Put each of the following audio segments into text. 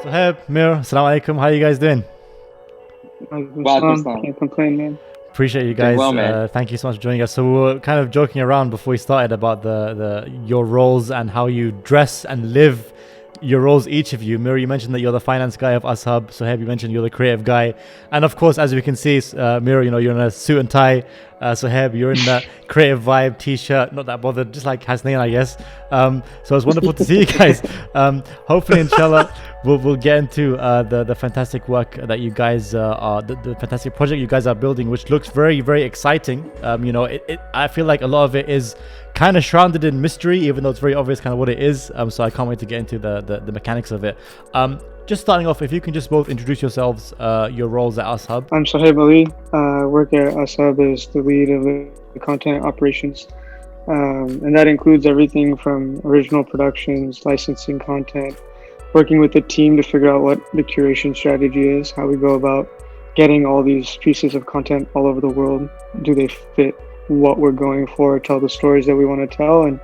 Sohaib, Mir, assalamu alaikum. How are you guys doing? Walaikum Can't complain, man. Appreciate you Doing guys. well, man. Thank you so much for joining us. So we were kind of joking around before we started about the your roles and how you dress and live your roles, each of you. Mir, you mentioned that you're the finance guy of USHUB. Sohaib, you mentioned you're the creative guy. And of course, as we can see, Mir, you're in a suit and tie. Sohaib, you're in that creative vibe t-shirt, not that bothered, just like Hasnain, I guess. So it's wonderful to see you guys. Hopefully, inshallah, we'll get into the fantastic work that you guys are, the fantastic project you guys are building, which looks very, very exciting. I feel like a lot of it is kind of shrouded in mystery, even though it's very obvious kind of what it is. So I can't wait to get into the mechanics of it. Just starting off, if you can just both introduce yourselves, your roles at USHUB. I'm Sohaib Ali. Work at USHUB as the lead of the content operations. And that includes everything from original productions, licensing content, working with the team to figure out what the curation strategy is, how we go about getting all these pieces of content all over the world. Do they fit what we're going for, tell the stories that we want to tell, and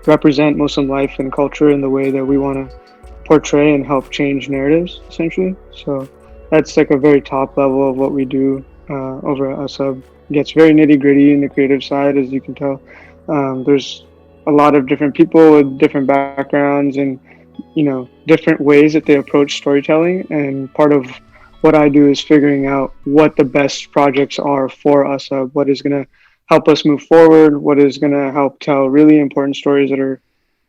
represent Muslim life and culture in the way that we want to portray and help change narratives, essentially. So that's like a very top level of what we do over at USHUB. It gets very nitty gritty in the creative side, as you can tell. There's a lot of different people with different backgrounds and different ways that they approach storytelling. And part of what I do is figuring out what the best projects are for USHUB, what is going to help us move forward, what is going to help tell really important stories that are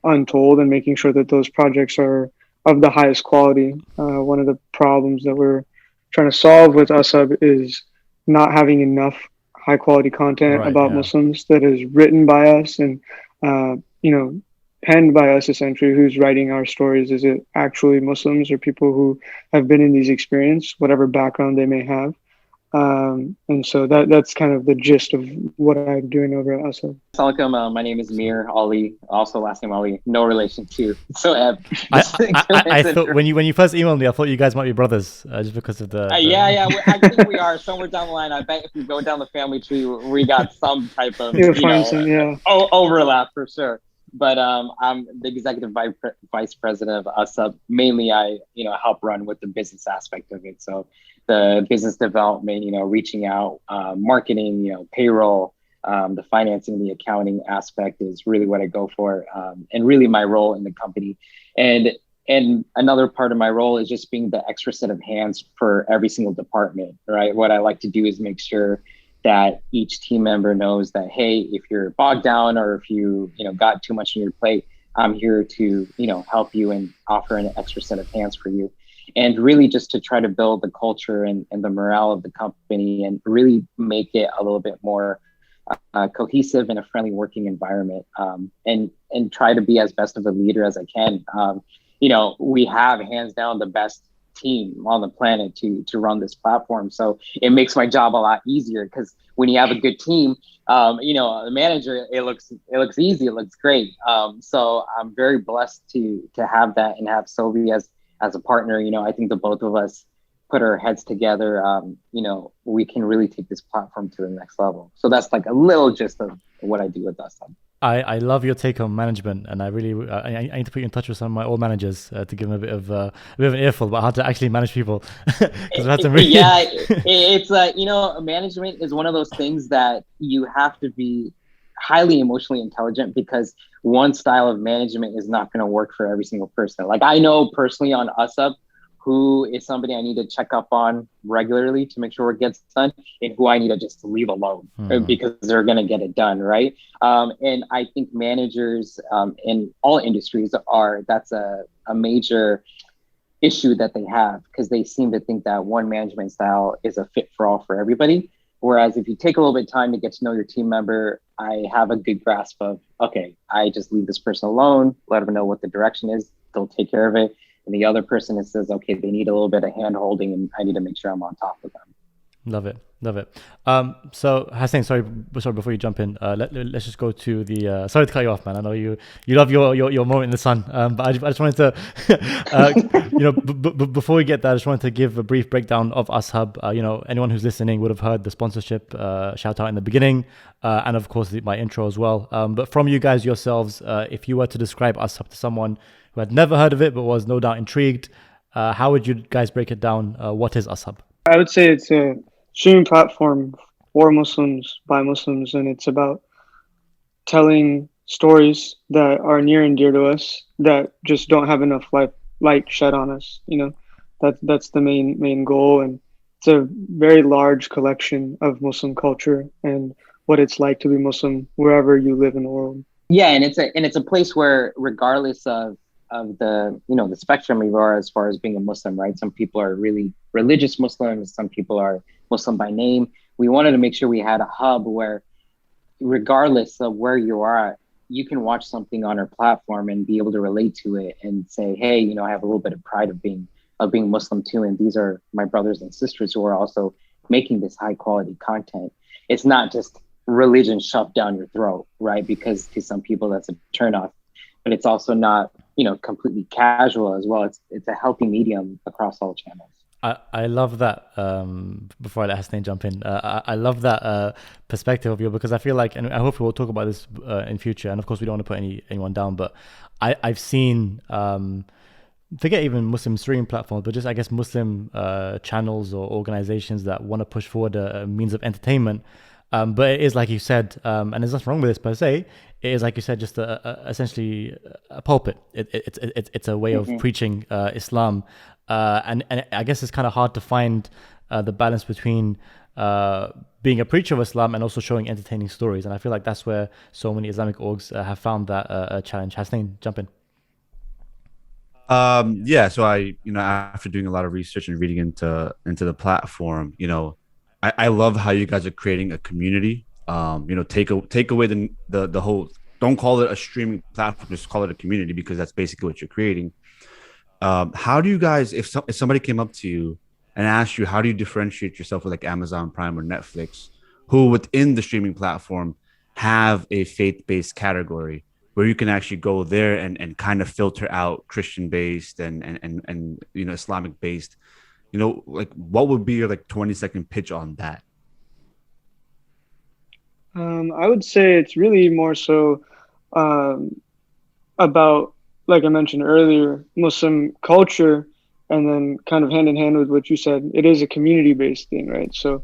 untold, and making sure that those projects are of the highest quality. One of the problems that we're trying to solve with USHUB is not having enough high quality content about Muslims that is written by us and penned by us, essentially. Who's writing our stories? Is it actually Muslims or people who have been in these experiences, whatever background they may have? And so that's kind of the gist of what I'm doing over at USHUB. Assalamualaikum. My name is Mir Ali, also last name Ali, no relation to Sohaib. I thought when you first emailed me, I thought you guys might be brothers, just because of the Yeah, I think we are somewhere down the line. I bet if we go down the family tree, we got some type of overlap for sure. But I'm the executive vice president of USHUB. Mainly, I help run with the business aspect of it. So the business development, reaching out, marketing, payroll, the financing, the accounting aspect is really what I go for, and really my role in the company. And another part of my role is just being the extra set of hands for every single department, right? What I like to do is make sure that each team member knows that, hey, if you're bogged down or if you got too much on your plate, I'm here to help you and offer an extra set of hands for you. And really just to try to build the culture and the morale of the company and really make it a little bit more cohesive and a friendly working environment, and try to be as best of a leader as I can. We have hands down the best team on the planet to run this platform. So it makes my job a lot easier, because when you have a good team, the manager, it looks easy, it looks great. So I'm very blessed to have that and have Sobi as a partner. I think the both of us put our heads together, we can really take this platform to the next level. So that's like a little gist of what I do with us. I love your take on management, and I really I need to put you in touch with some of my old managers to give them a bit of an earful about how to actually manage people. It's management is one of those things that you have to be highly emotionally intelligent, because one style of management is not going to work for every single person. Like, I know personally on USHUB who is somebody I need to check up on regularly to make sure it gets done, and who I need to just leave alone because they're going to get it done, right? And I think managers in all industries that's a major issue that they have, because they seem to think that one management style is a fit for all for everybody. Whereas if you take a little bit of time to get to know your team member, I have a good grasp of, okay, I just leave this person alone, let them know what the direction is, they'll take care of it. And the other person that says, okay, they need a little bit of hand holding and I need to make sure I'm on top of them. Love it. So Hasnain, sorry, before you jump in, let's just go to the, sorry to cut you off, man. I know you love your moment in the sun, but I just wanted to, before we get that, I just wanted to give a brief breakdown of USHUB. Anyone who's listening would have heard the sponsorship shout out in the beginning, and of course my intro as well. But from you guys yourselves, if you were to describe USHUB to someone who had never heard of it but was no doubt intrigued, How would you guys break it down? What is USHUB? I would say it's a streaming platform for Muslims by Muslims, and it's about telling stories that are near and dear to us that just don't have enough light shed on us. That's the main goal, and it's a very large collection of Muslim culture and what it's like to be Muslim wherever you live in the world. Yeah, and it's a place where, regardless of the the spectrum you are as far as being a Muslim, right? Some people are really religious Muslims, some people are Muslim by name. We wanted to make sure we had a hub where, regardless of where you are, you can watch something on our platform and be able to relate to it and say, hey, I have a little bit of pride of being Muslim too, and these are my brothers and sisters who are also making this high quality content. It's not just religion shoved down your throat, right? Because to some people that's a turnoff, but it's also not completely casual as well. It's a healthy medium across all channels. I love that. Before I let Hasnain jump in, I love that perspective of you, because I feel like, and I hope we'll talk about this in future. And of course, we don't want to put anyone down, but I've seen, forget even Muslim streaming platforms, but just I guess Muslim channels or organizations that want to push forward a means of entertainment. But it is like you said, and there's nothing wrong with this per se. It is like you said, just essentially a pulpit. It's a way of preaching Islam. And I guess it's kind of hard to find the balance between being a preacher of Islam and also showing entertaining stories. And I feel like that's where so many Islamic orgs have found that challenge. Hasnain, jump in. Yeah. So after doing a lot of research and reading into the platform, I love how you guys are creating a community. Take away the whole. Don't call it a streaming platform. Just call it a community, because that's basically what you're creating. How do you guys, if somebody came up to you and asked you, how do you differentiate yourself with like Amazon Prime or Netflix, who within the streaming platform have a faith-based category where you can actually go there and kind of filter out Christian-based and Islamic-based, like what would be your 20-second pitch on that? I would say it's really more so about, like I mentioned earlier, Muslim culture, and then kind of hand in hand with what you said, it is a community-based thing, right? So,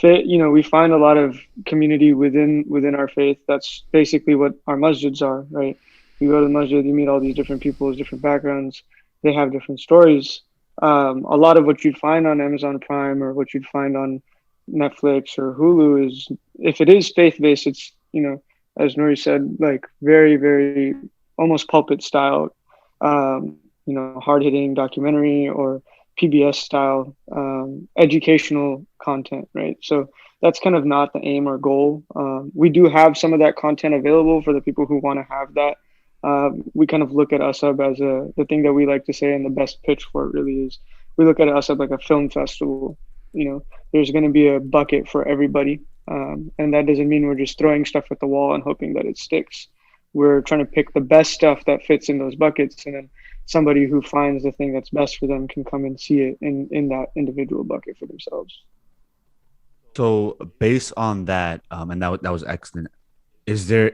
we find a lot of community within our faith. That's basically what our masjids are, right? You go to the masjid, you meet all these different people with different backgrounds. They have different stories. A lot of what you'd find on Amazon Prime or what you'd find on Netflix or Hulu is, if it is faith-based, it's, as Nuri said, like very, very almost pulpit style, hard-hitting documentary or PBS style educational content, right? So that's kind of not the aim or goal. We do have some of that content available for the people who want to have that. We kind of look at USHUB as the thing that we like to say, and the best pitch for it really is, we look at USHUB like a film festival. There's going to be a bucket for everybody. And that doesn't mean we're just throwing stuff at the wall and hoping that it sticks. We're trying to pick the best stuff that fits in those buckets, and then somebody who finds the thing that's best for them can come and see it in that individual bucket for themselves. So based on that, and that was excellent. Is there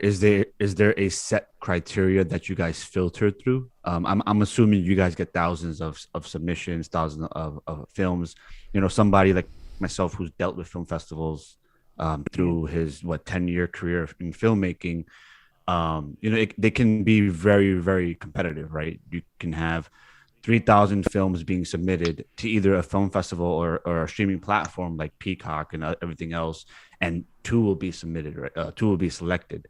a set criteria that you guys filter through? I'm assuming you guys get thousands of submissions, thousands of films. Somebody like myself who's dealt with film festivals through his 10-year career in filmmaking. They can be very, very competitive, right? You can have 3,000 films being submitted to either a film festival or a streaming platform like Peacock and everything else, and two will be submitted, right? Two will be selected.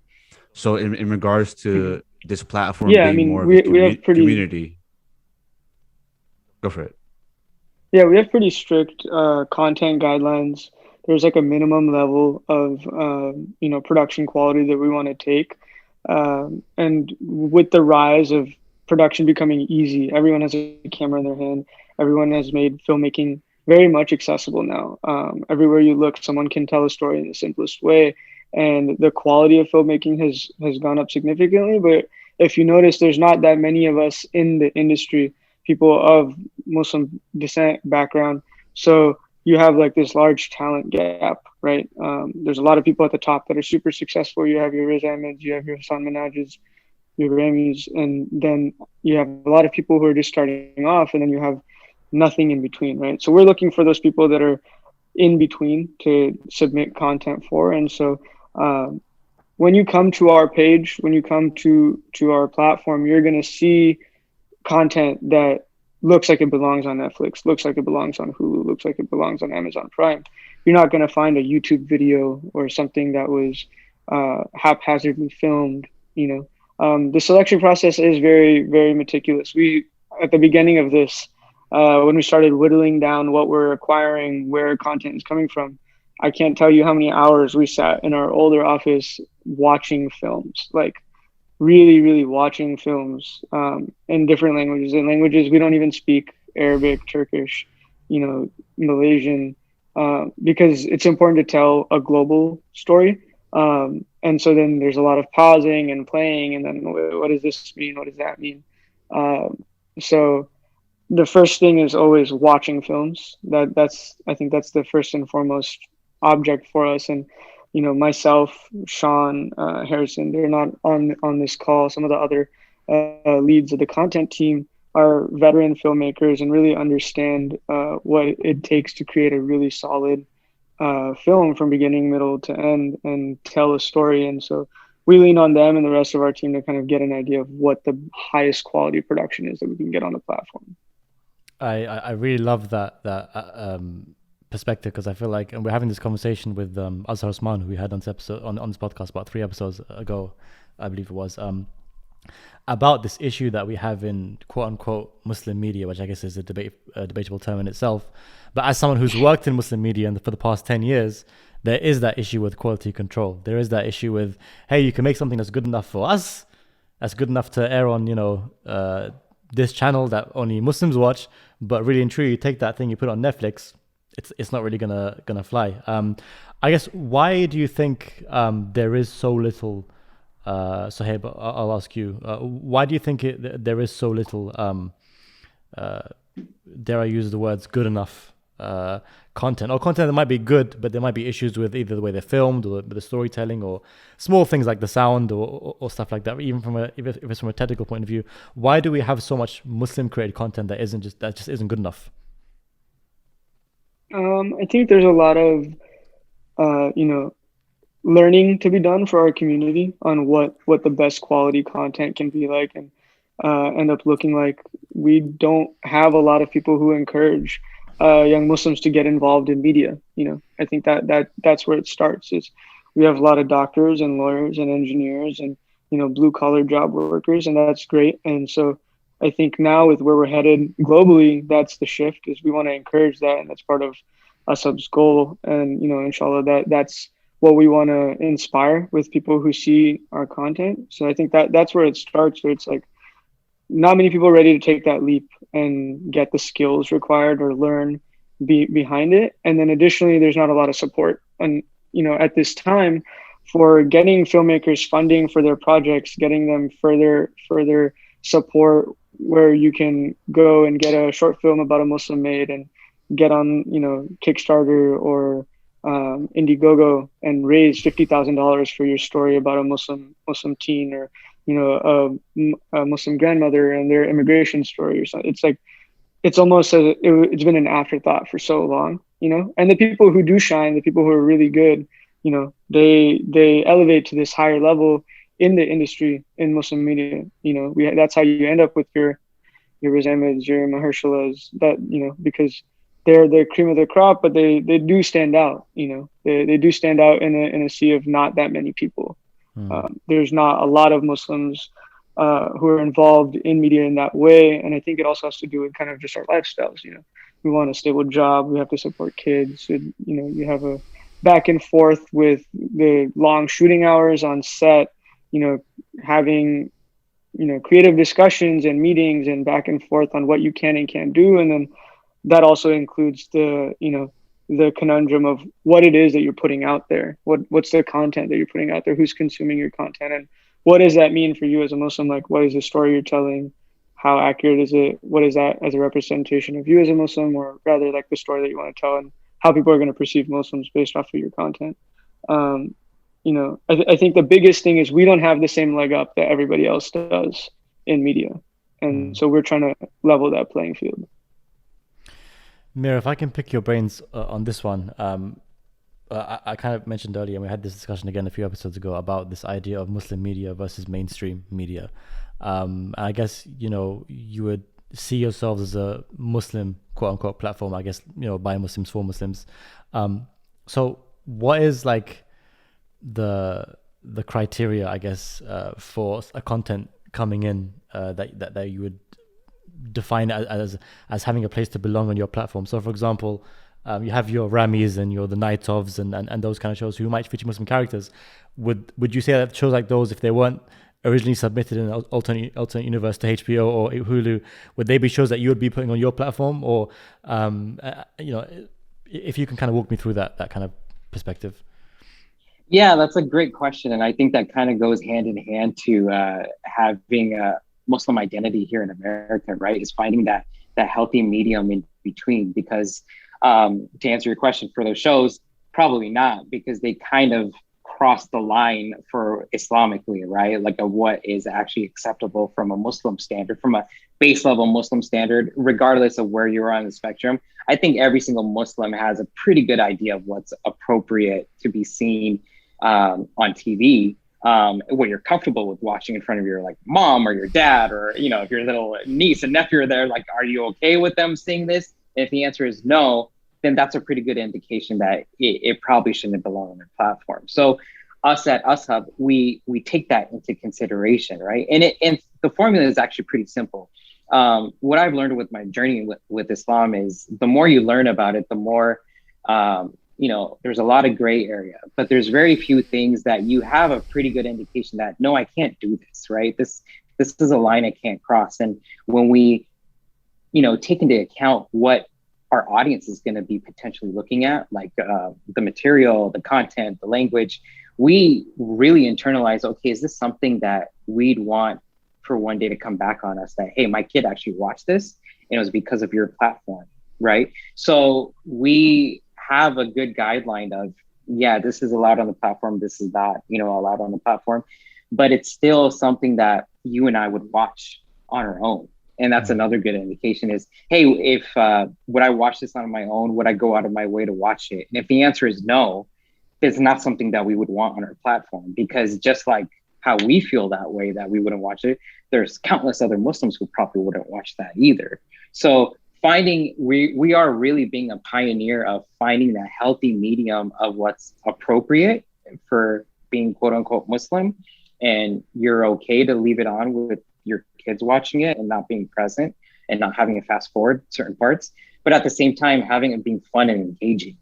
So in regards to this platform being more of a community, go for it. Yeah, we have pretty strict content guidelines. There's like a minimum level of production quality that we want to take. And with the rise of production becoming easy, everyone has a camera in their hand. Everyone has made filmmaking very much accessible now. Everywhere you look, someone can tell a story in the simplest way, and the quality of filmmaking has gone up significantly. But if you notice, there's not that many of us in the industry, people of Muslim descent background. So you have like this large talent gap, right? There's a lot of people at the top that are super successful. You have your Riz Ahmeds, you have your Hassan Minajs, your Grammys, and then you have a lot of people who are just starting off, and then you have nothing in between, right? So we're looking for those people that are in between to submit content for. And so when you come to our page, when you come to our platform, you're going to see content that looks like it belongs on Netflix, looks like it belongs on Hulu, looks like it belongs on Amazon Prime. You're not going to find a YouTube video or something that was haphazardly filmed. The selection process is very, very meticulous. We, at the beginning of this, when we started whittling down what we're acquiring, where content is coming from, I can't tell you how many hours we sat in our older office watching films, like really, really watching films in different languages, in languages we don't even speak, Arabic, Turkish, Malaysian, because it's important to tell a global story. And so then there's a lot of pausing and playing, and then what does this mean? What does that mean? So the first thing is always watching films. I think that's the first and foremost object for us. And myself, Sean, Harrison, they're not on this call. Some of the other leads of the content team are veteran filmmakers and really understand what it takes to create a really solid film from beginning, middle to end and tell a story. And so we lean on them and the rest of our team to kind of get an idea of what the highest quality production is that we can get on the platform. I really love that perspective, because I feel like, and we're having this conversation with Azhar Osman, who we had on this episode on this podcast about 3 episodes ago, I believe it was, about this issue that we have in quote unquote Muslim media, which I guess is a debatable term in itself. But as someone who's worked in Muslim media for the past 10 years, there is that issue with quality control. There is that issue with, hey, you can make something that's good enough for us, that's good enough to air on, this channel that only Muslims watch, but really and truly, you take that thing, you put it on Netflix, it's not really gonna fly. I guess, why do you think there is so little? Sohaib, I'll ask you. Why do you think there is so little? Dare I use the words good enough content, or content that might be good, but there might be issues with either the way they're filmed or the storytelling, or small things like the sound or stuff like that. Even if it's from a technical point of view, why do we have so much Muslim created content that just isn't good enough? I think there's a lot of learning to be done for our community on what the best quality content can be like and end up looking like. We don't have a lot of people who encourage young Muslims to get involved in media. I think that's where it starts. Is we have a lot of doctors and lawyers and engineers and blue collar job workers, and that's great. And so I think now with where we're headed globally, that's the shift. Is we want to encourage that, and that's part of USHUB's goal. And inshallah, that's what we want to inspire with people who see our content. So I think that's where it starts, where it's like not many people are ready to take that leap and get the skills required or learn behind it. And then additionally, there's not a lot of support. And, at this time for getting filmmakers funding for their projects, getting them further support where you can go and get a short film about a Muslim made and get on, Kickstarter or Indiegogo and raise $50,000 for your story about a Muslim teen or a Muslim grandmother and their immigration story or something. It's like it's almost it's been an afterthought for so long, And the people who do shine, the people who are really good, they elevate to this higher level in the industry in Muslim media. That's how you end up with your Riz Ahmeds, your Mahershalas, that because they're the cream of the crop, but they do stand out. They do stand out in a sea of not that many people. There's not a lot of Muslims who are involved in media in that way, and I think it also has to do with kind of just our lifestyles. We want a stable job, we have to support kids. You have a back and forth with the long shooting hours on set. Having creative discussions and meetings and back and forth on what you can and can't do, and then that also includes the conundrum of what it is that you're putting out there. What's the content that you're putting out there? Who's consuming your content? And what does that mean for you as a Muslim? Like, what is the story you're telling? How accurate is it? What is that as a representation of you as a Muslim, or rather like the story that you want to tell and how people are going to perceive Muslims based off of your content? I think the biggest thing is we don't have the same leg up that everybody else does in media. And so we're trying to level that playing field. Mira, if I can pick your brains on this one, I kind of mentioned earlier, and we had this discussion again a few episodes ago about this idea of Muslim media versus mainstream media. I guess, you would see yourselves as a Muslim quote unquote platform, I guess, by Muslims for Muslims. So what is like the criteria, I guess, for a content coming in that you would define as having a place to belong on your platform? So for example, you have your Ramis and the Night ofs and those kind of shows who might feature Muslim characters. Would you say that shows like those, if they weren't originally submitted in an alternate universe to HBO or Hulu, would they be shows that you would be putting on your platform? Or if you can kind of walk me through that kind of perspective. Yeah, that's a great question. And I think that kind of goes hand in hand to having a Muslim identity here in America, right? Is finding that healthy medium in between. Because to answer your question, for those shows, probably not, because they kind of cross the line for Islamically, right? Like what is actually acceptable from a Muslim standard, from a base level Muslim standard, regardless of where you're on the spectrum. I think every single Muslim has a pretty good idea of what's appropriate to be seen on TV, what you're comfortable with watching in front of your like mom or your dad, or if your little niece and nephew are there, like, are you okay with them seeing this? And if the answer is no, then that's a pretty good indication that it probably shouldn't belong on their platform. So us at USHUB, we take that into consideration, right? And the formula is actually pretty simple. What I've learned with my journey with Islam is the more you learn about it, the more there's a lot of gray area, but there's very few things that you have a pretty good indication that, no, I can't do this, right? This is a line I can't cross. And when we, take into account what our audience is going to be potentially looking at, like the material, the content, the language, we really internalize, okay, is this something that we'd want for one day to come back on us that, hey, my kid actually watched this and it was because of your platform, right? So we have a good guideline of, yeah, this is allowed on the platform, this is not, allowed on the platform, but it's still something that you and I would watch on our own. And that's another good indication is, hey, if would I watch this on my own? Would I go out of my way to watch it? And if the answer is no, it's not something that we would want on our platform, because just like how we feel that way, that we wouldn't watch it, there's countless other Muslims who probably wouldn't watch that either. So we are really being a pioneer of finding that healthy medium of what's appropriate for being quote unquote Muslim, and you're okay to leave it on with your kids watching it and not being present and not having to fast forward certain parts, but at the same time having it being fun and engaging,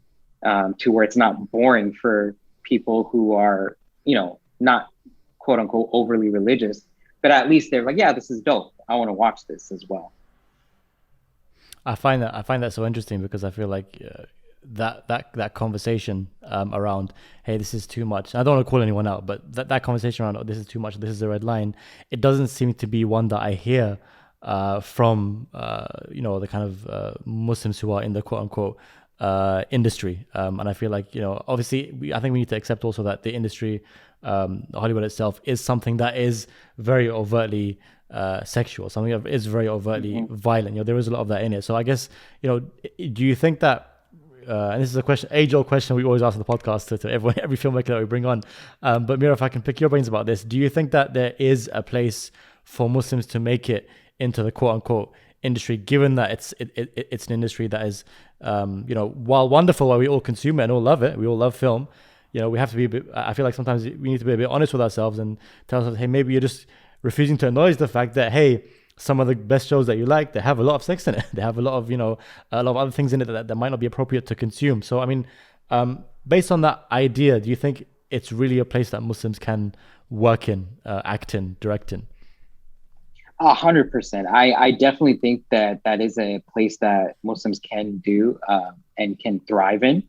to where it's not boring for people who are, not quote unquote overly religious, but at least they're like, yeah, this is dope, I want to watch this as well. I find that so interesting, because I feel like that conversation around, hey, this is too much. I don't want to call anyone out, but that conversation around, oh, this is too much, this is the red line, it doesn't seem to be one that I hear from the kind of Muslims who are in the quote unquote industry. And I feel like, obviously I think we need to accept also that the industry, Hollywood itself, is something that is very overtly sexual, something that is very overtly violent. There is a lot of that in it. So I guess, do you think that, and this is a question, age-old question we always ask on the podcast to everyone, every filmmaker that we bring on. But Mira, if I can pick your brains about this, do you think that there is a place for Muslims to make it into the quote-unquote industry, given that it's an industry that is, while wonderful, while we all consume it and all love it, we all love film, we have to be a bit, I feel like sometimes we need to be a bit honest with ourselves and tell ourselves, hey, maybe you're just refusing to acknowledge the fact that, hey, some of the best shows that you like, they have a lot of sex in it. They have a lot of, a lot of other things in it that might not be appropriate to consume. So, I mean, based on that idea, do you think it's really a place that Muslims can work in, act in, direct in? 100%. I definitely think that is a place that Muslims can do and can thrive in.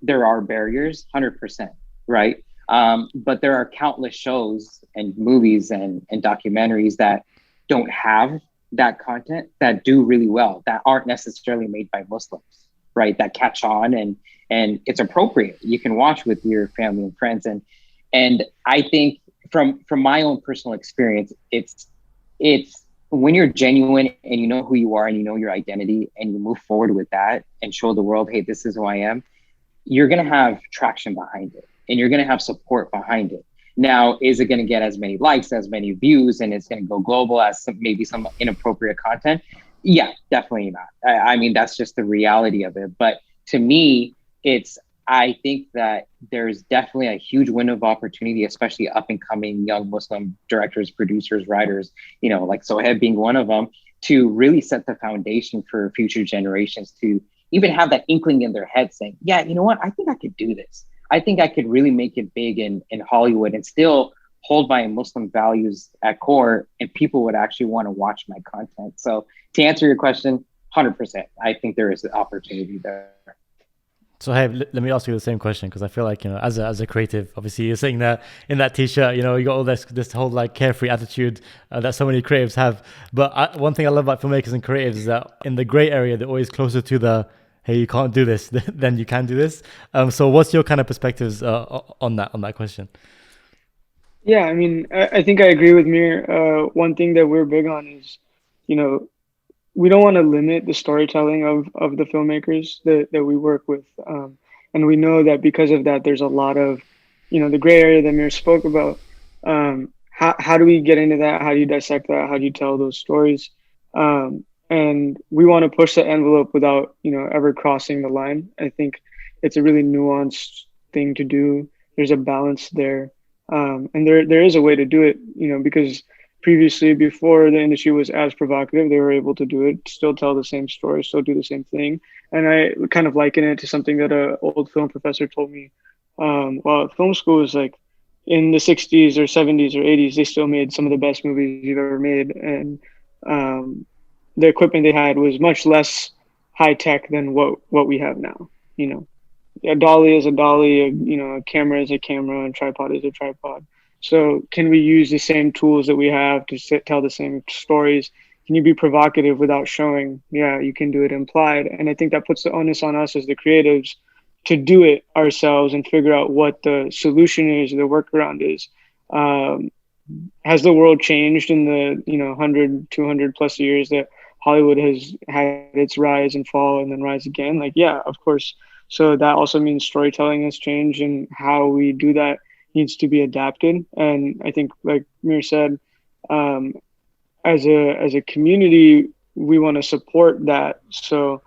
There are barriers, 100%, right? But there are countless shows and movies and documentaries that don't have that content that do really well, that aren't necessarily made by Muslims, right? That catch on and it's appropriate. You can watch with your family and friends. And I think from my own personal experience, it's when you're genuine and you know who you are and you know your identity and you move forward with that and show the world, hey, this is who I am, you're going to have traction behind it and you're going to have support behind it. Now, is it going to get as many likes, as many views, and it's going to go global as maybe some inappropriate content? Yeah, definitely not. I mean, that's just the reality of it. But to me, I think that there's definitely a huge window of opportunity, especially up and coming young Muslim directors, producers, writers, like Sohaib being one of them, to really set the foundation for future generations to even have that inkling in their head saying, yeah, you know what, I think I could do this. I think I could really make it big in Hollywood and still hold my Muslim values at core, and people would actually want to watch my content. So to answer your question, 100%, I think there is an opportunity there. So hey, let me ask you the same question, because I feel like, as a creative, obviously you're saying that in that t-shirt, you got all this whole like carefree attitude that so many creatives have. But one thing I love about filmmakers and creatives is that in the gray area, they're always closer to the, hey, you can't do this, then you can do this. So what's your kind of perspectives on that question? Yeah, I mean, I think I agree with Mir. One thing that we're big on is, we don't want to limit the storytelling of the filmmakers that we work with. And we know that because of that, there's a lot of, the gray area that Mir spoke about. How do we get into that? How do you dissect that? How do you tell those stories? And we want to push the envelope without, ever crossing the line. I think it's a really nuanced thing to do. There's a balance there. And there is a way to do it, because previously, before the industry was as provocative, they were able to do it, still tell the same story, still do the same thing. And I kind of liken it to something that an old film professor told me. While at film school was like in the 60s or 70s or 80s, they still made some of the best movies you've ever made. And the equipment they had was much less high tech than what we have now. A dolly is a dolly, a camera is a camera, and tripod is a tripod. So can we use the same tools that we have to tell the same stories? Can you be provocative without showing? Yeah, you can do it implied. And I think that puts the onus on us as the creatives to do it ourselves and figure out what the solution is, the workaround is. Has the world changed in the 100, 200 plus years that Hollywood has had its rise and fall and then rise again? Like, yeah, of course. So that also means storytelling has changed, and how we do that needs to be adapted. And I think, like Mir said, as a community, we want to support that. So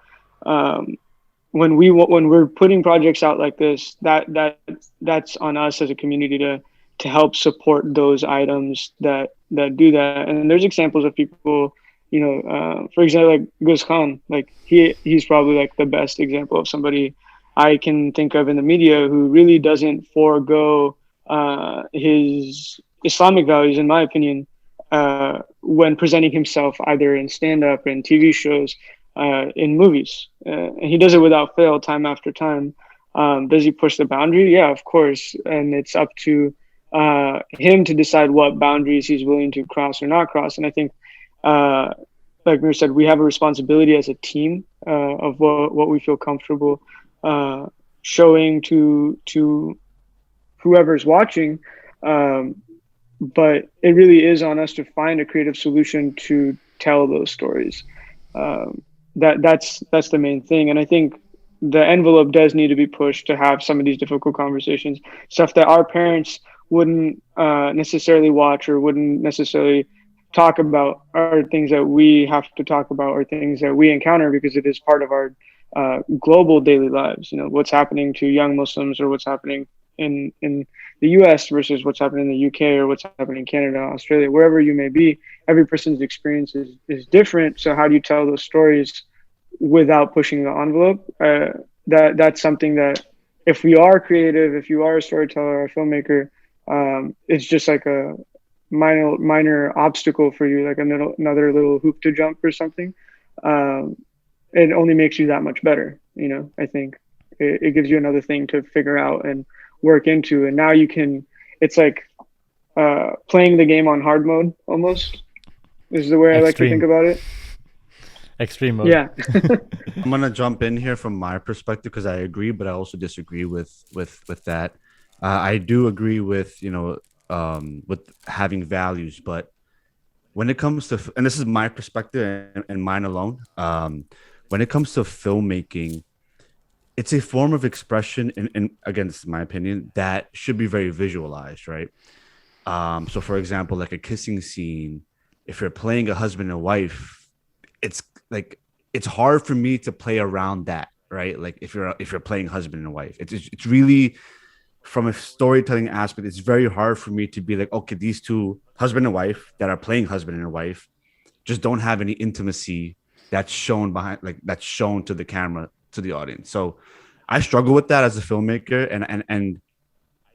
when we're putting projects out like this, that's on us as a community to help support those items that do that. And there's examples of people, for example, like Gus Khan, like he's probably like the best example of somebody I can think of in the media who really doesn't forego his Islamic values, in my opinion, when presenting himself either in stand-up and TV shows, in movies. And he does it without fail, time after time. Does he push the boundary? Yeah, of course. And it's up to him to decide what boundaries he's willing to cross or not cross. And I think, like Mir said, we have a responsibility as a team of what we feel comfortable showing to whoever's watching. But it really is on us to find a creative solution to tell those stories. That's the main thing. And I think the envelope does need to be pushed to have some of these difficult conversations, stuff that our parents wouldn't necessarily watch or wouldn't necessarily talk about, are things that we have to talk about, or things that we encounter because it is part of our global daily lives. What's happening to young Muslims, or what's happening in the US versus what's happening in the UK, or what's happening in Canada, Australia, wherever you may be. Every person's experience is different. So how do you tell those stories without pushing the envelope? That's something that, if we are creative, if you are a storyteller or a filmmaker, it's just like a minor obstacle for you, like another little hoop to jump or something. It only makes you that much better. I think it gives you another thing to figure out and work into. And now it's like playing the game on hard mode almost is the way I like to think about it. Extreme mode. Yeah. I'm gonna jump in here from my perspective, because I agree, but I also disagree with that. I do agree with with having values, but when it comes to, and this is my perspective and mine alone, when it comes to filmmaking, it's a form of expression, and again, this is my opinion, that should be very visualized, right? So for example, like a kissing scene, if you're playing a husband and wife, it's like, it's hard for me to play around that, right? Like if you're playing husband and wife, it's really, from a storytelling aspect, it's very hard for me to be like, okay, these two husband and wife that are playing husband and wife just don't have any intimacy that's shown behind, like that's shown to the camera, to the audience. So I struggle with that as a filmmaker, and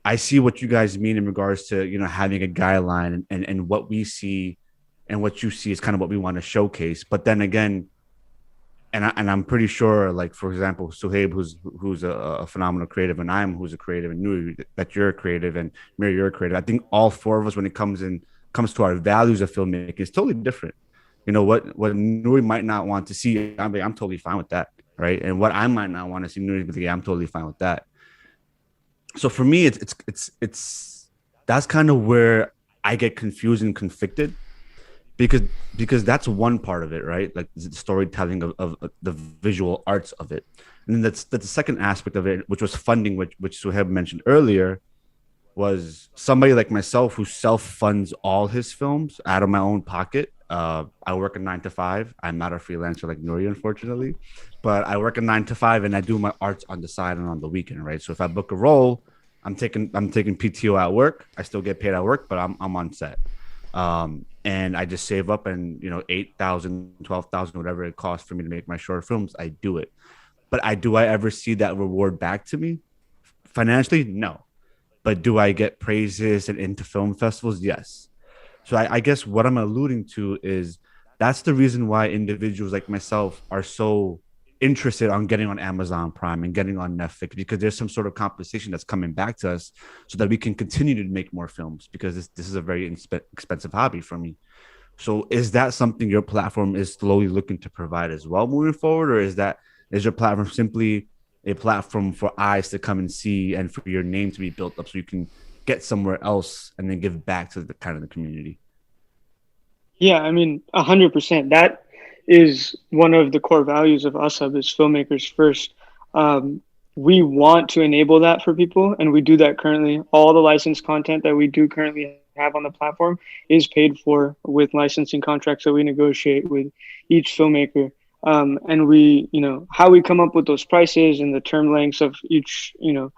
I see what you guys mean in regards to, you know, having a guideline, and what we see and what you see is kind of what we want to showcase. But then again, and I'm pretty sure, like for example, Sohaib, who's a phenomenal creative, and I'm who's a creative, and Nuri, that you're a creative, and Mir, you're a creative. I think all four of us, when it comes to our values of filmmaking, is totally different. You know, what Nuri might not want to see, I'm totally fine with that, right? And what I might not want to see, Nuri, but yeah, I'm totally fine with that. So for me, it's that's kind of where I get confused and conflicted, because that's one part of it, right? Like the storytelling of the visual arts of it. And then that's the second aspect of it, which was funding, which Suhaib mentioned earlier, was somebody like myself who self-funds all his films out of my own pocket. I work a 9 to 5. I'm not a freelancer like Nuri, unfortunately, but I work a 9 to 5, and I do my arts on the side and on the weekend, right? So if I book a role, I'm taking PTO at work. I still get paid at work, but I'm on set. And I just save up, and, you know, 8,000, 12,000, whatever it costs for me to make my short films, I do it. But do I ever see that reward back to me financially? No. But do I get praises and into film festivals? Yes. So I guess what I'm alluding to is that's the reason why individuals like myself are so interested on getting on Amazon Prime and getting on Netflix, because there's some sort of compensation that's coming back to us so that we can continue to make more films, because this is a very expensive hobby for me. So is that something your platform is slowly looking to provide as well moving forward? Or is your platform simply a platform for eyes to come and see, and for your name to be built up so you can get somewhere else and then give back to the kind of the community? Yeah, I mean, 100%. That is one of the core values of USHUB, is filmmakers first. We want to enable that for people, and we do that currently. All the licensed content that we do currently have on the platform is paid for with licensing contracts that we negotiate with each filmmaker. And we, you know, how we come up with those prices and the term lengths of each, you know,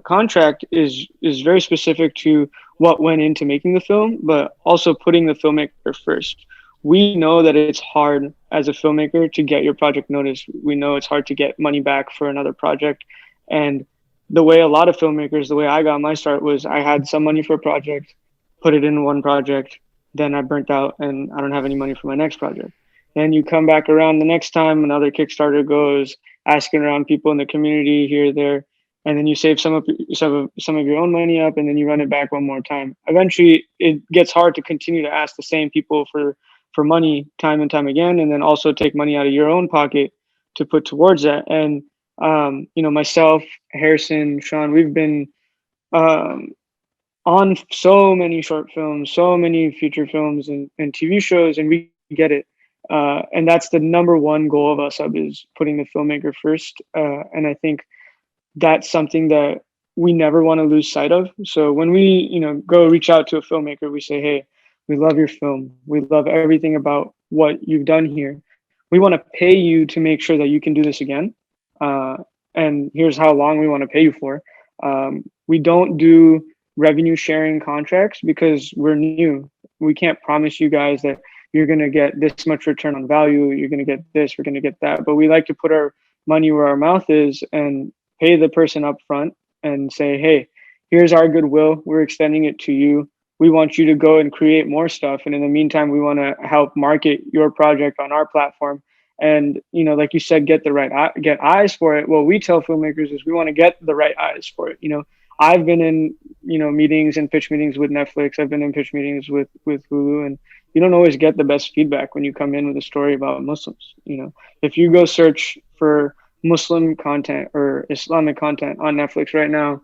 contract is very specific to what went into making the film, but also putting the filmmaker first. We know that it's hard as a filmmaker to get your project noticed. We know it's hard to get money back for another project. And the way a lot of filmmakers, the way I got my start was I had some money for a project, put it in one project, then I burnt out and I don't have any money for my next project. Then you come back around the next time, another Kickstarter goes, asking around people in the community here, there, and then you save some of your own money up, and then you run it back one more time. Eventually, it gets hard to continue to ask the same people for money time and time again, and then also take money out of your own pocket to put towards that. And you know, myself, Harrison, Sean, we've been on so many short films, so many feature films and TV shows, and we get it. And that's the number one goal of USHUB, is putting the filmmaker first. And I think that's something that we never want to lose sight of. So when we, you know, go reach out to a filmmaker, we say, hey, we love your film. We love everything about what you've done here. We want to pay you to make sure that you can do this again. And here's how long we want to pay you for. We don't do revenue sharing contracts because we're new. We can't promise you guys that you're going to get this much return on value. You're going to get this, we're going to get that. But we like to put our money where our mouth is and pay the person up front and say, hey, here's our goodwill. We're extending it to you. We want you to go and create more stuff. And in the meantime, we want to help market your project on our platform. And, you know, like you said, get eyes for it. What we tell filmmakers is we want to get the right eyes for it. You know, I've been in, you know, meetings and pitch meetings with Netflix. I've been in pitch meetings with Hulu, and you don't always get the best feedback when you come in with a story about Muslims. You know, if you go search for Muslim content or Islamic content on Netflix right now,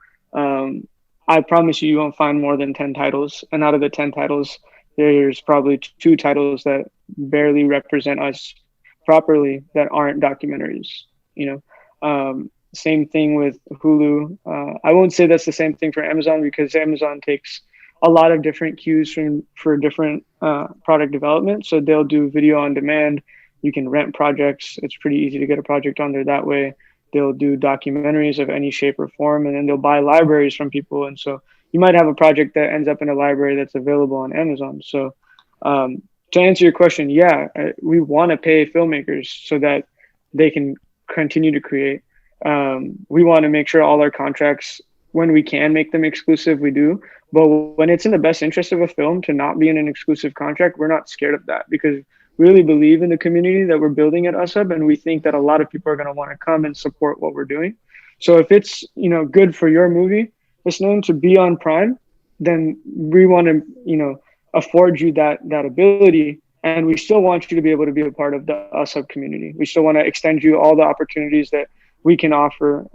I promise you won't find more than 10 titles. And out of the 10 titles, there's probably two titles that barely represent us properly that aren't documentaries, you know. Same thing with Hulu. I won't say that's the same thing for Amazon, because Amazon takes a lot of different cues for different product development. So they'll do video on demand. You can rent projects. It's pretty easy to get a project on there that way. They'll do documentaries of any shape or form, and then they'll buy libraries from people. And so you might have a project that ends up in a library that's available on Amazon. So to answer your question, yeah, we want to pay filmmakers so that they can continue to create. We want to make sure all our contracts, when we can make them exclusive, we do. But when it's in the best interest of a film to not be in an exclusive contract, we're not scared of that, because we really believe in the community that we're building at USHUB, and we think that a lot of people are going to want to come and support what we're doing. So if it's, you know, good for your movie, it's known to be on Prime, then we want to, you know, afford you that ability. And we still want you to be able to be a part of the USHUB community. We still want to extend you all the opportunities that we can offer.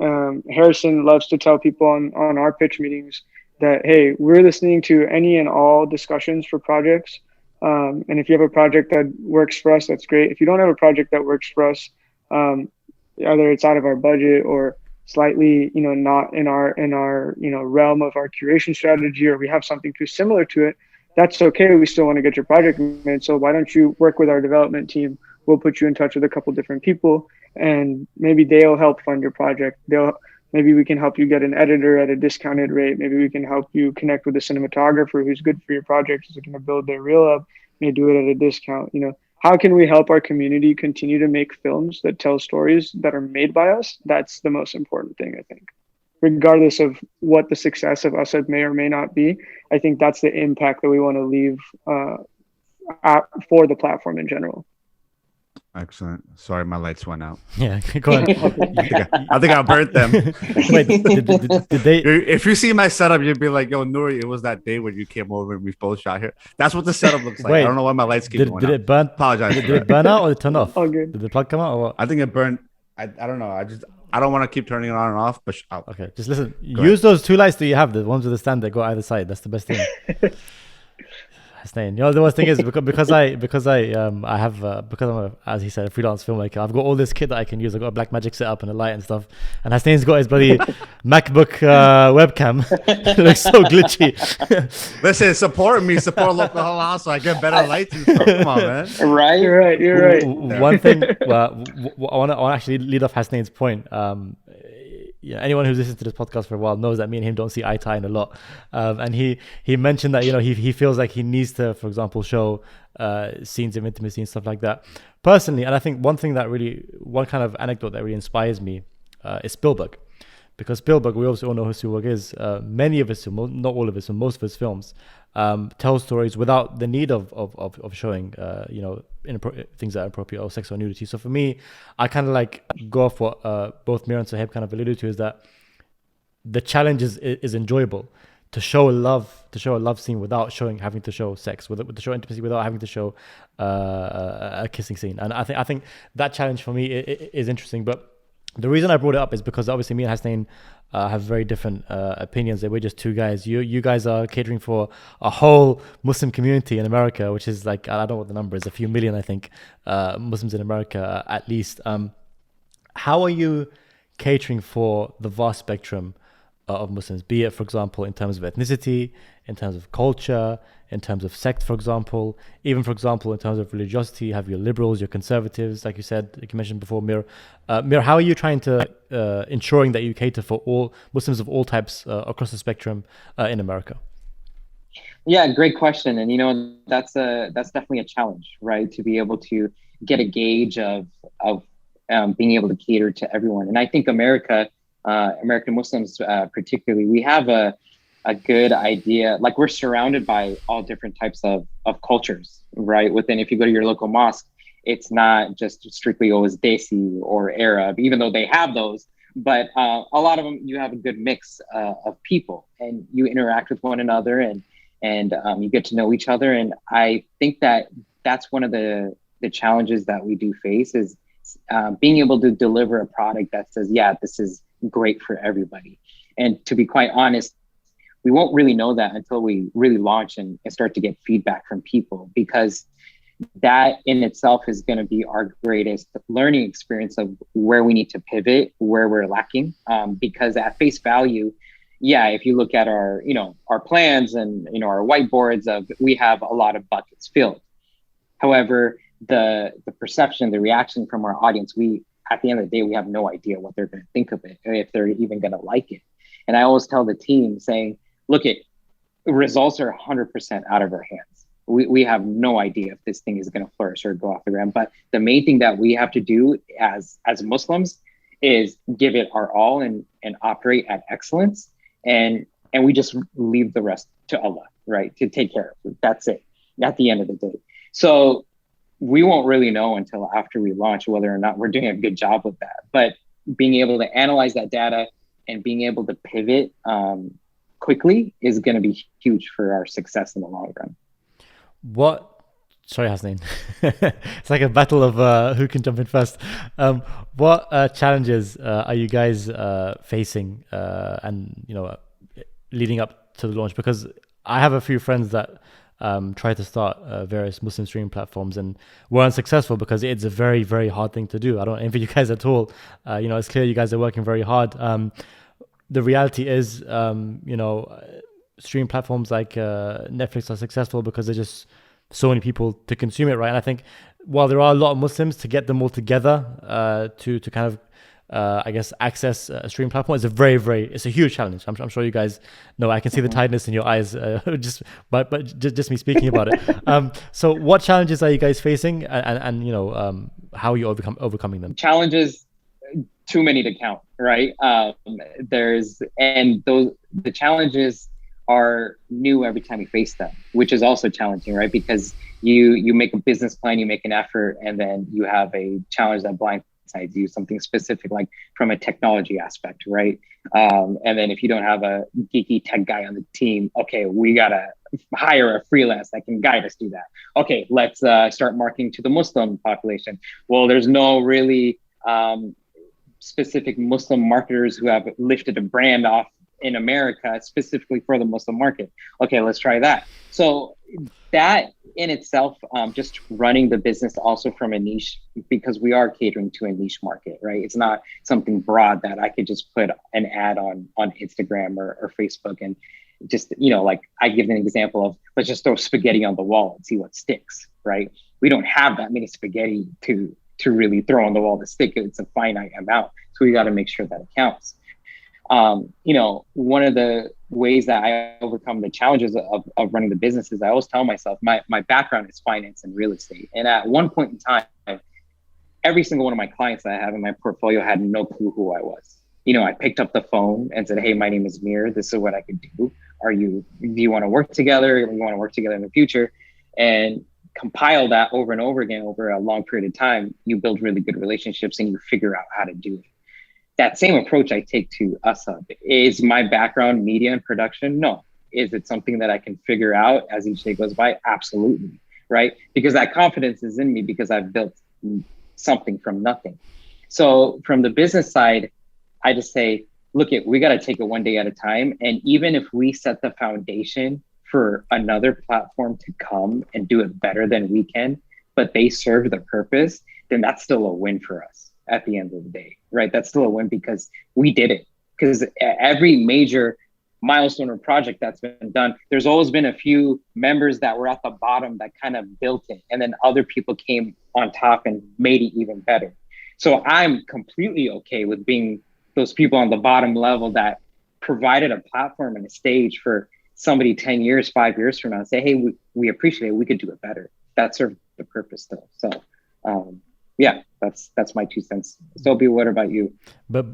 Harrison loves to tell people on our pitch meetings that, hey, we're listening to any and all discussions for projects. And if you have a project that works for us, that's great. If you don't have a project that works for us, either it's out of our budget or slightly, you know, not in our, you know, realm of our curation strategy, or we have something too similar to it, that's okay. We still want to get your project made. So why don't you work with our development team? We'll put you in touch with a couple different people, and maybe they'll help fund your project. Maybe we can help you get an editor at a discounted rate. Maybe we can help you connect with a cinematographer who's good for your project, who's going to build their reel up, may do it at a discount. You know, how can we help our community continue to make films that tell stories that are made by us? That's the most important thing, I think. Regardless of what the success of USHUB may or may not be, I think that's the impact that we want to leave for the platform in general. Excellent. Sorry, my lights went out. Yeah, go on. I think I burnt them. Wait, did they? If you see my setup, you'd be like, "Yo, Nuri, it was that day when you came over and we both shot here." That's what the setup looks like. Wait, I don't know why my lights keep going out. Did it burn? Apologize. Did it burn out or did it turn off? All good. Did the plug come out or what? I think it burned. I don't know. I don't want to keep turning it on and off. But okay, just listen. Use those two lights that you have, the ones with the stand that go either side. That's the best thing. You know, the worst thing is because I'm as he said, a freelance filmmaker. I've got all this kit that I can use. I've got a Blackmagic setup and a light and stuff. And Hasnain's got his bloody MacBook webcam. It looks so glitchy. Listen, support local halal so I get better lights and stuff. Come on, man. Right, you're right. One thing, I want to actually lead off Hasnain's point. Yeah, anyone who's listened to this podcast for a while knows that me and him don't see eye to eye in a lot. And he mentioned that, you know, he feels like he needs to, for example, show scenes of intimacy and stuff like that. Personally, and I think one kind of anecdote that really inspires me is Spielberg. Because Spielberg, we also all know who Spielberg is. Many of his, not all of his, but most of his films tell stories without the need of showing, you know, things that are appropriate or sex or nudity. So for me, I kind of like go off what both Mir and Sohaib kind of alluded to, is that the challenge is enjoyable. To show a love scene without having to show sex, to show intimacy without having to show a kissing scene. And I think that challenge for me is interesting. But the reason I brought it up is because obviously me and Hasnain have very different opinions. We're just two guys. You guys are catering for a whole Muslim community in America, which is like, I don't know what the number is, a few million, I think, Muslims in America at least. How are you catering for the vast spectrum of Muslims, be it, for example, in terms of ethnicity, in terms of culture, in terms of sect, for example, even, for example, in terms of religiosity? You have your liberals, your conservatives, like you said, like you mentioned before, Mir. Mir, how are you trying to ensuring that you cater for all Muslims of all types across the spectrum in America? Yeah, great question. And, you know, that's definitely a challenge, right? To be able to get a gauge of being able to cater to everyone. And I think American Muslims particularly, we have a good idea. Like, we're surrounded by all different types of cultures, right? If you go to your local mosque, it's not just strictly always Desi or Arab, even though they have those. But a lot of them, you have a good mix of people, and you interact with one another, and you get to know each other. And I think that's one of the challenges that we do face, is being able to deliver a product that says, yeah, this is great for everybody. And to be quite honest, we won't really know that until we really launch and start to get feedback from people, because that in itself is going to be our greatest learning experience of where we need to pivot, where we're lacking. Because at face value, yeah, if you look at our, our plans and, our whiteboards we have a lot of buckets filled. However, the perception, the reaction from our audience, at the end of the day, we have no idea what they're going to think of it, or if they're even going to like it. And I always tell the team saying, look, results are 100% out of our hands. We have no idea if this thing is going to flourish or go off the ground. But the main thing that we have to do as Muslims is give it our all and operate at excellence. And we just leave the rest to Allah, right? To take care of it. That's it at the end of the day. So we won't really know until after we launch whether or not we're doing a good job with that. But being able to analyze that data and being able to pivot quickly is going to be huge for our success in the long run. Sorry, Hasnain. It's like a battle of who can jump in first. What challenges are you guys facing and leading up to the launch? Because I have a few friends that try to start various Muslim streaming platforms and were unsuccessful because it's a very, very hard thing to do. I don't envy you guys at all. It's clear you guys are working very hard. The reality is, streaming platforms like Netflix are successful because there's just so many people to consume it, right? And I think while there are a lot of Muslims, to get them all together to kind of access a streaming platform is it's a huge challenge. I'm sure you guys know. I can see the tiredness in your eyes, just me speaking about it. So what challenges are you guys facing, and how are you overcoming them? Challenges, too many to count, right? The challenges are new every time you face them, which is also challenging, right? Because you make a business plan, you make an effort, and then you have a challenge that blindsides you, something specific like from a technology aspect, right? And then if you don't have a geeky tech guy on the team, okay, we gotta hire a freelance that can guide us through that. Okay, let's start marketing to the Muslim population. Well, there's no really specific Muslim marketers who have lifted a brand off in America specifically for the Muslim market. Okay, let's try that. So that in itself, just running the business also from a niche, because we are catering to a niche market, right? It's not something broad that I could just put an ad on Instagram or Facebook and just, like I give an example of, let's just throw spaghetti on the wall and see what sticks, right? We don't have that many spaghetti to really throw on the wall to stick. It's a finite amount. So we got to make sure that it counts. One of the ways that I overcome the challenges of running the business is I always tell myself my background is finance and real estate. And at one point in time, every single one of my clients that I have in my portfolio had no clue who I was. I picked up the phone and said, hey, my name is Mir. This is what I could do. Do you want to work together? We want to work together in the future. And compile that over and over again over a long period of time. You build really good relationships and you figure out how to do it. That same approach I take to USHUB. Is my background media and production? No. Is it something that I can figure out as each day goes by? Absolutely, right? Because that confidence is in me because I've built something from nothing. So from the business side, I just say, look, we got to take it one day at a time. And even if we set the foundation for another platform to come and do it better than we can, but they serve the purpose, then that's still a win for us at the end of the day, right? That's still a win because we did it. Because every major milestone or project that's been done, there's always been a few members that were at the bottom that kind of built it. And then other people came on top and made it even better. So I'm completely okay with being those people on the bottom level that provided a platform and a stage for somebody 10 years, 5 years from now, say, hey, we appreciate it. We could do it better. That served the purpose still. So, yeah, that's my 2 cents. Sobi, what about you? But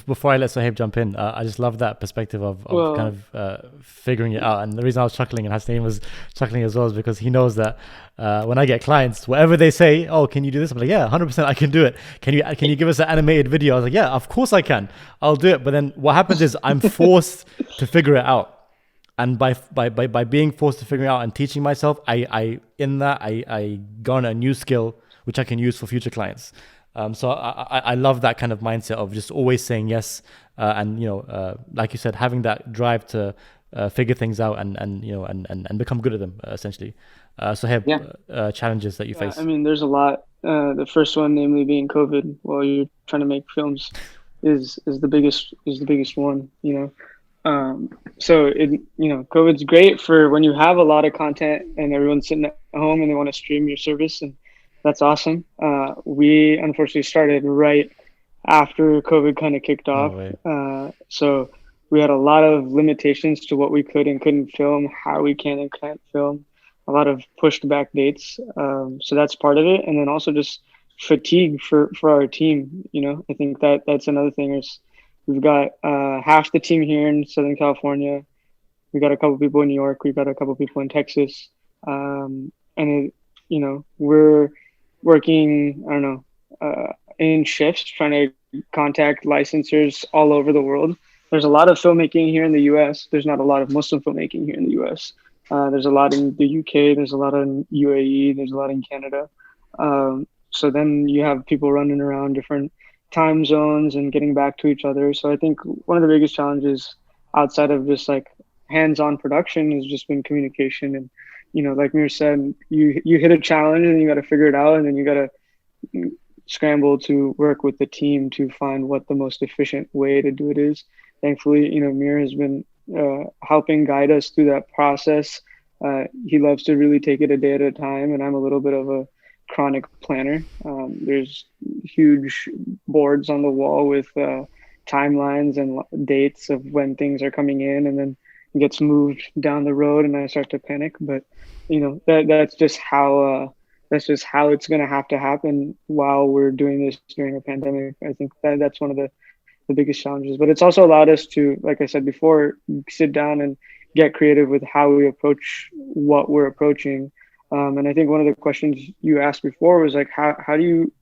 before I let Sohaib jump in, I just love that perspective of kind of figuring it out. And the reason I was chuckling and Hasnain was chuckling as well is because he knows that when I get clients, whatever they say, oh, can you do this? I'm like, yeah, 100% I can do it. Can you give us an animated video? I was like, yeah, of course I can. I'll do it. But then what happens is I'm forced to figure it out. And by being forced to figure it out and teaching myself, I garner a new skill which I can use for future clients. So I love that kind of mindset of just always saying yes, and like you said, having that drive to figure things out and you know and become good at them essentially. So have challenges that you face. I mean, there's a lot. The first one, namely being COVID, while you're trying to make films, is the biggest one. You know, so COVID's great for when you have a lot of content and everyone's sitting at home and they want to stream your service, and that's awesome. We unfortunately started right after COVID kind of kicked off, so we had a lot of limitations to what we could and couldn't film, how we can and can't film, a lot of pushed back dates. So that's part of it, and then also just fatigue for our team. You know, I think that's another thing is we've got half the team here in Southern California. We got a couple people in New York. We've got a couple people in Texas, and we're working. I don't know. In shifts, trying to contact licensors all over the world. There's a lot of filmmaking here in the U.S. There's not a lot of Muslim filmmaking here in the U.S. There's a lot in the U.K. There's a lot in UAE. There's a lot in Canada. So then you have people running around different time zones and getting back to each other. So I think one of the biggest challenges outside of just like hands-on production has just been communication. And, you know, like Mir said, you hit a challenge and you got to figure it out, and then you got to scramble to work with the team to find what the most efficient way to do it is. Thankfully, you know, Mir has been helping guide us through that process. He loves to really take it a day at a time, and I'm a little bit of a chronic planner. There's huge boards on the wall with timelines and dates of when things are coming in, and then it gets moved down the road and I start to panic. But, you know, that's just how it's going to have to happen while we're doing this during a pandemic. I think that's one of the biggest challenges, but it's also allowed us to, like I said before, sit down and get creative with how we approach what we're approaching. And I think one of the questions you asked before was like, how do you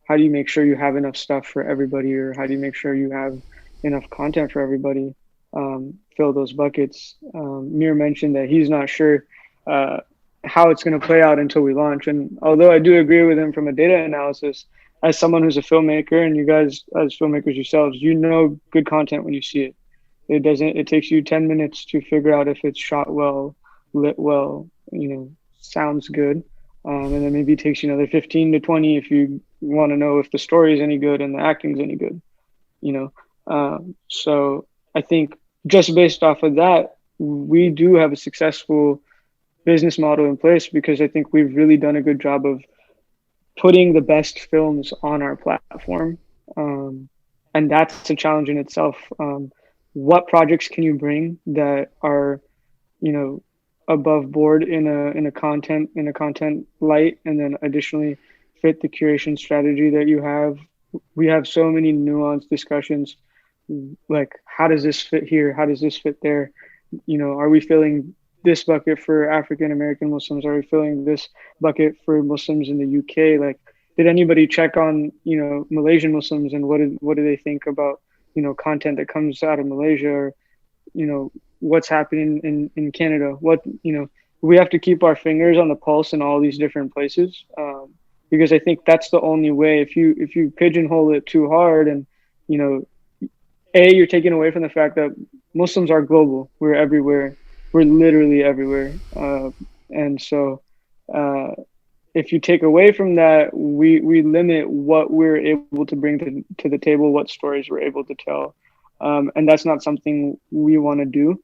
make sure you have enough stuff for everybody, or how do you make sure you have enough content for everybody? Fill those buckets. Mir mentioned that he's not sure how it's going to play out until we launch. And although I do agree with him from a data analysis, as someone who's a filmmaker, and you guys as filmmakers yourselves, you know good content when you see it. It takes you 10 minutes to figure out if it's shot well, lit well, you know, sounds good. And then maybe it takes you another 15 to 20 if you want to know if the story is any good and the acting's any good, you know. So I think just based off of that, we do have a successful business model in place, because I think we've really done a good job of putting the best films on our platform. And that's a challenge in itself. What projects can you bring that are, you know, above board in a content light, and then additionally fit the curation strategy that you have? We have so many nuanced discussions, like how does this fit here? How does this fit there? You know, are we filling this bucket for African American Muslims? Are we filling this bucket for Muslims in the UK? Like, did anybody check on, you know, Malaysian Muslims, and what do they think about, you know, content that comes out of Malaysia, or, you know, what's happening in Canada? What, you know, we have to keep our fingers on the pulse in all these different places, because I think that's the only way. If you pigeonhole it too hard, and, you know, you're taking away from the fact that Muslims are global. We're everywhere. We're literally everywhere. And so if you take away from that, we limit what we're able to bring to the table, what stories we're able to tell. And that's not something we want to do.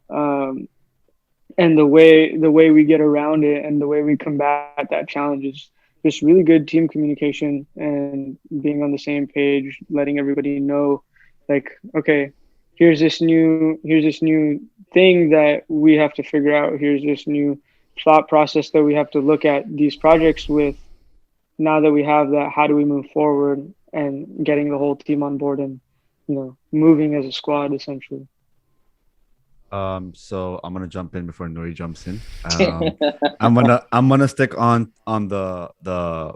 And the way we get around it and the way we combat that challenge is just really good team communication and being on the same page, letting everybody know, like, okay, here's this new thing that we have to figure out. Here's this new thought process that we have to look at these projects with. Now that we have that, how do we move forward, and getting the whole team on board and, you know, moving as a squad essentially. So I'm gonna jump in before Nuri jumps in. I'm gonna stick on the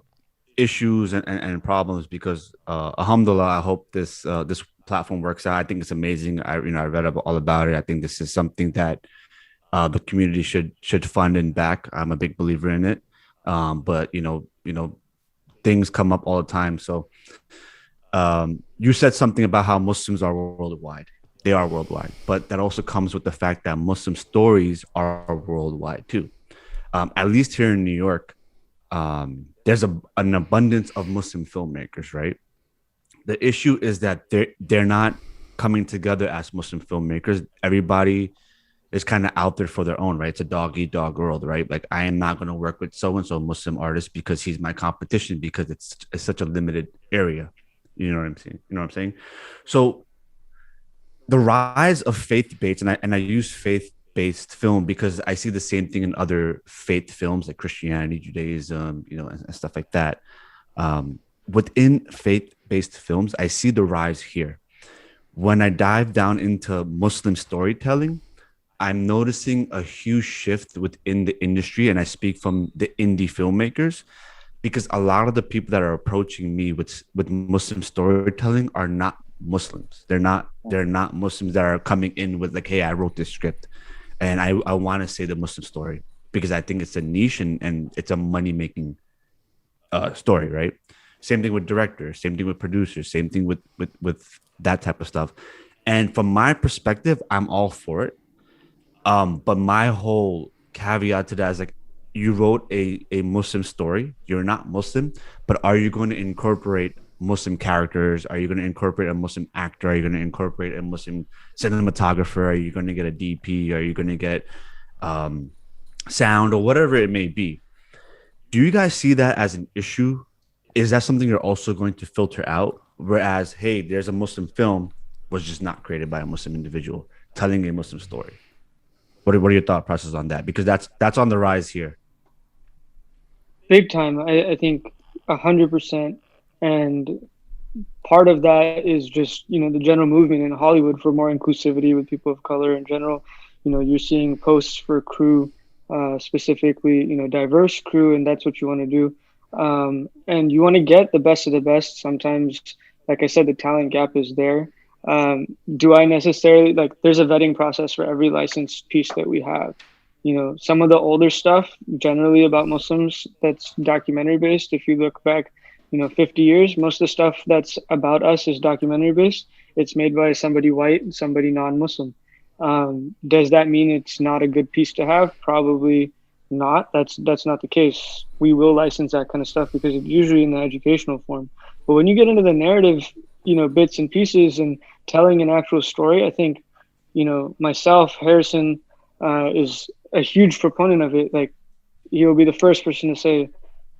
issues and problems, because alhamdulillah, I hope this platform works out. I think it's amazing. I read all about it. I think this is something that the community should fund and back. I'm a big believer in it. But you know, things come up all the time. So you said something about how Muslims are worldwide. they are worldwide, but that also comes with the fact that Muslim stories are worldwide too. At least here in New York, there's an abundance of Muslim filmmakers, right? The issue is that they're not coming together as Muslim filmmakers. Everybody is kind of out there for their own, right? It's a dog eat dog world, right? Like, I am not going to work with so and so Muslim artist because he's my competition, because it's such a limited area. You know what I'm saying? You know what I'm saying? So the rise of faith-based, and I use faith-based film because I see the same thing in other faith films like Christianity, Judaism, you know, and stuff like that. Within faith-based films, I see the rise here. When I dive down into Muslim storytelling, I'm noticing a huge shift within the industry, and I speak from the indie filmmakers, because a lot of the people that are approaching me with Muslim storytelling are not Muslims. They're not Muslims that are coming in with like, hey, I wrote this script and I want to say the Muslim story because I think it's a niche and it's a money-making story, right? Same thing with directors, same thing with producers, same thing with that type of stuff. And from my perspective, I'm all for it. But my whole caveat to that is like, you wrote a Muslim story, you're not Muslim, but are you going to incorporate Muslim characters? Are you going to incorporate a Muslim actor? Are you going to incorporate a Muslim cinematographer? Are you going to get a DP? Are you going to get sound or whatever it may be? Do you guys see that as an issue? Is that something you're also going to filter out? Whereas, hey, there's a Muslim film was just not created by a Muslim individual telling a Muslim story. What are your thought processes on that? Because that's on the rise here. Big time. I think 100%. And part of that is just, you know, the general movement in Hollywood for more inclusivity with people of color in general. You know, you're seeing posts for crew, specifically, you know, diverse crew, and that's what you want to do. And you want to get the best of the best. Sometimes, like I said, the talent gap is there. Do I necessarily, like, there's a vetting process for every licensed piece that we have. You know, some of the older stuff generally about Muslims that's documentary based, if you look back, you know, 50 years, most of the stuff that's about us is documentary based. It's made by somebody white, somebody non-Muslim. Does that mean it's not a good piece to have? Probably not. That's not the case. We will license that kind of stuff because it's usually in the educational form. But when you get into the narrative, you know, bits and pieces and telling an actual story, I think, you know, myself, Harrison, is a huge proponent of it. Like, he'll be the first person to say,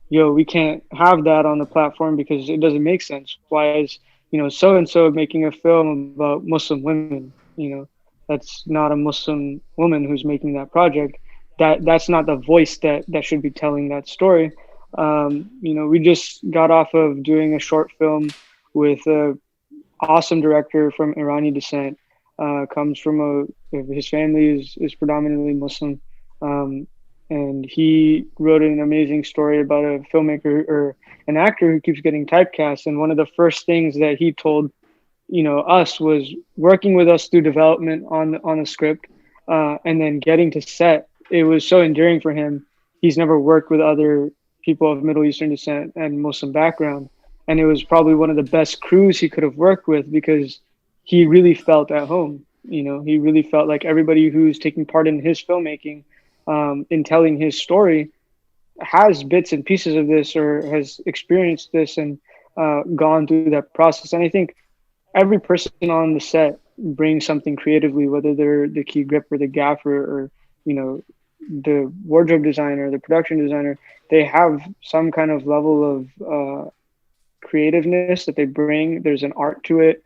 yo, we can't have that on the platform because it doesn't make sense. Why is, you know, so-and-so making a film about Muslim women? You know, that's not a Muslim woman who's making that project. That's not the voice that should be telling that story. You know, we just got off of doing a short film with a awesome director from Iranian descent. Comes from his family is predominantly Muslim. And he wrote an amazing story about a filmmaker or an actor who keeps getting typecast. And one of the first things that he told, you know, us was working with us through development on a script, and then getting to set. It was so endearing for him. He's never worked with other people of Middle Eastern descent and Muslim background. And it was probably one of the best crews he could have worked with because he really felt at home. You know, he really felt like everybody who's taking part in his filmmaking, in telling his story, has bits and pieces of this or has experienced this and gone through that process. And I think every person on the set brings something creatively, whether they're the key grip or the gaffer or, you know, the wardrobe designer, the production designer. They have some kind of level of creativeness that they bring. There's an art to it.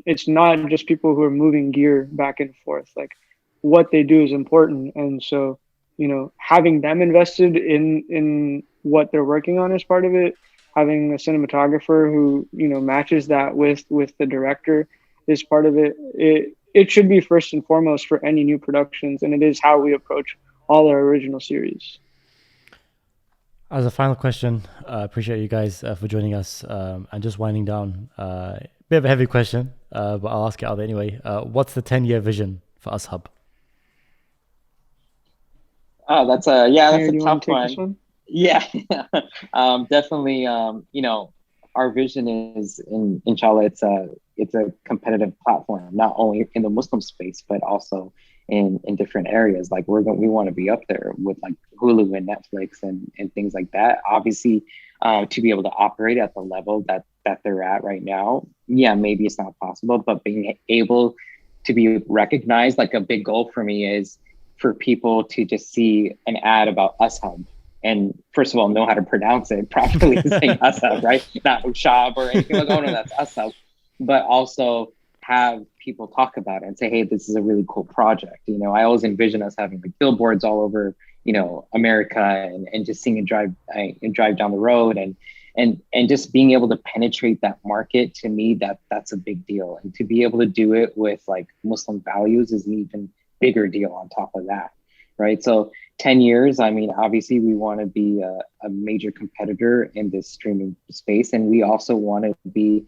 It's not just people who are moving gear back and forth. Like, what they do is important. And so, you know, having them invested in what they're working on is part of it. Having a cinematographer who, you know, matches that with the director is part of it. It should be first and foremost for any new productions, and it is how we approach all our original series. As a final question, I appreciate you guys for joining us, and just winding down. Bit of a heavy question, but I'll ask it out anyway. What's the 10-year vision for USHUB? Oh, that's a Hey, tough one. Yeah, definitely. You know, our vision is, inshallah, it's a competitive platform, not only in the Muslim space, but also in different areas. Like we want to be up there with like Hulu and Netflix and things like that. Obviously, to be able to operate at the level that they're at right now, yeah, maybe it's not possible, but being able to be recognized, like a big goal for me is for people to just see an ad about USHUB and first of all know how to pronounce it properly, saying USHUB, right? Not USHUB or anything like, oh no, that's USHUB, but also have people talk about it and say, hey, this is a really cool project. You know, I always envision us having like billboards all over, you know, America and just seeing it drive down the road and just being able to penetrate that market. To me, that's a big deal. And to be able to do it with like Muslim values is an even bigger deal on top of that, right? So 10 years, I mean, obviously we want to be a major competitor in this streaming space. And we also want to be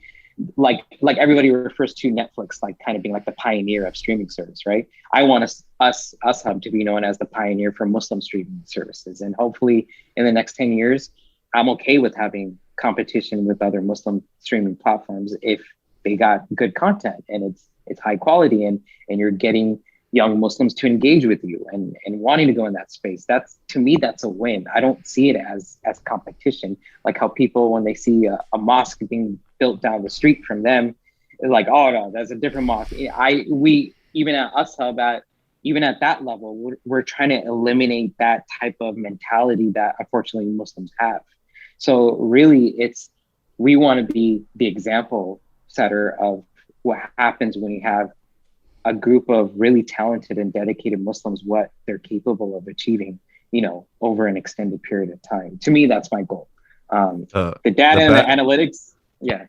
like everybody refers to Netflix, like kind of being like the pioneer of streaming service, right? I want USHUB to be known as the pioneer for Muslim streaming services. And hopefully in the next 10 years, I'm okay with having competition with other Muslim streaming platforms if they got good content and it's high quality and you're getting young Muslims to engage with you and wanting to go in that space. That's, to me, that's a win. I don't see it as competition, like how people, when they see a mosque being built down the street from them, they're like, oh no, that's a different mosque. We even at USHUB, even at that level, we're trying to eliminate that type of mentality that unfortunately Muslims have. So really, we want to be the example setter of what happens when you have a group of really talented and dedicated Muslims, what they're capable of achieving, you know, over an extended period of time. To me, that's my goal. The data and the analytics, yeah.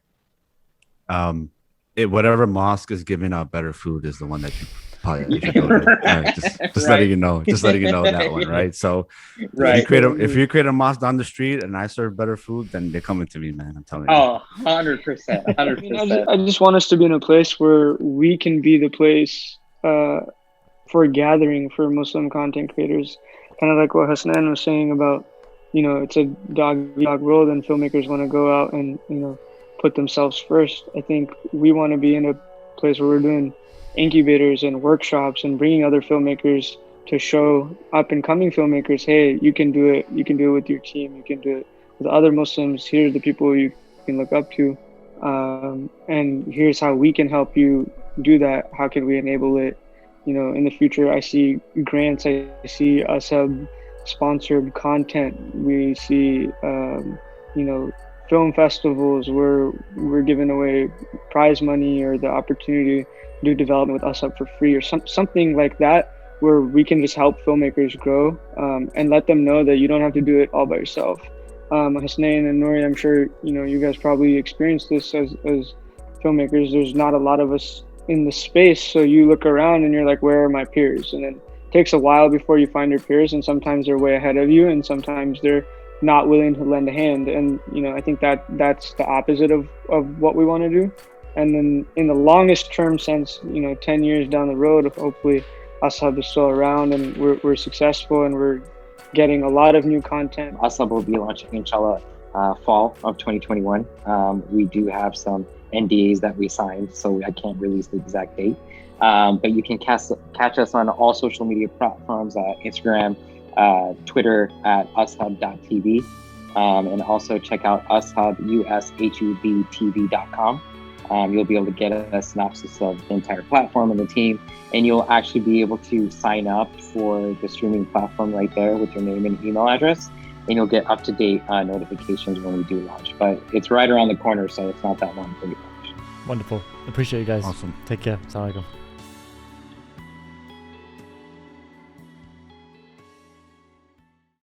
Whatever mosque is giving out better food is the one that you probably should go to. Right, just right. letting you know that one, right? So right. If you create a mosque down the street and I serve better food, then they're coming to me, man. I'm telling you. Oh, 100%. I just want us to be in a place where we can be the place for gathering for Muslim content creators. Kind of like what Hasnan was saying about, you know, it's a dog-eat-dog world and filmmakers want to go out and, you know, put themselves first. I think we want to be in a place where we're doing incubators and workshops and bringing other filmmakers to show up and coming filmmakers, hey, you can do it. You can do it with your team. You can do it with other Muslims. Here are the people you can look up to. And here's how we can help you do that. How can we enable it? You know, in the future, I see grants. I see USHUB sponsored content. We see, you know, film festivals where we're giving away prize money or the opportunity to do development with USHUB for free or something like that, where we can just help filmmakers grow and let them know that you don't have to do it all by yourself. Hasnain and Nouri, I'm sure, you know, you guys probably experienced this as filmmakers. There's not a lot of us in the space, so you look around and you're like, where are my peers? And then it takes a while before you find your peers, and sometimes they're way ahead of you and sometimes they're not willing to lend a hand. And, you know, I think that's the opposite of what we want to do. And then in the longest term sense, you know, 10 years down the road, hopefully USHUB is still around and we're successful and we're getting a lot of new content. USHUB will be launching, inshallah, fall of 2021. We do have some NDAs that we signed, so I can't release the exact date. But you can catch us on all social media platforms, Instagram, Twitter at ushub.tv, and also check out USHUB, USHUBTV.com. You'll be able to get a synopsis of the entire platform and the team, and you'll actually be able to sign up for the streaming platform right there with your name and email address, and you'll get up-to-date notifications when we do launch. But it's right around the corner, so it's not that long until we launch. Wonderful. Appreciate you guys. Awesome. Take care. Assalamu alaikum.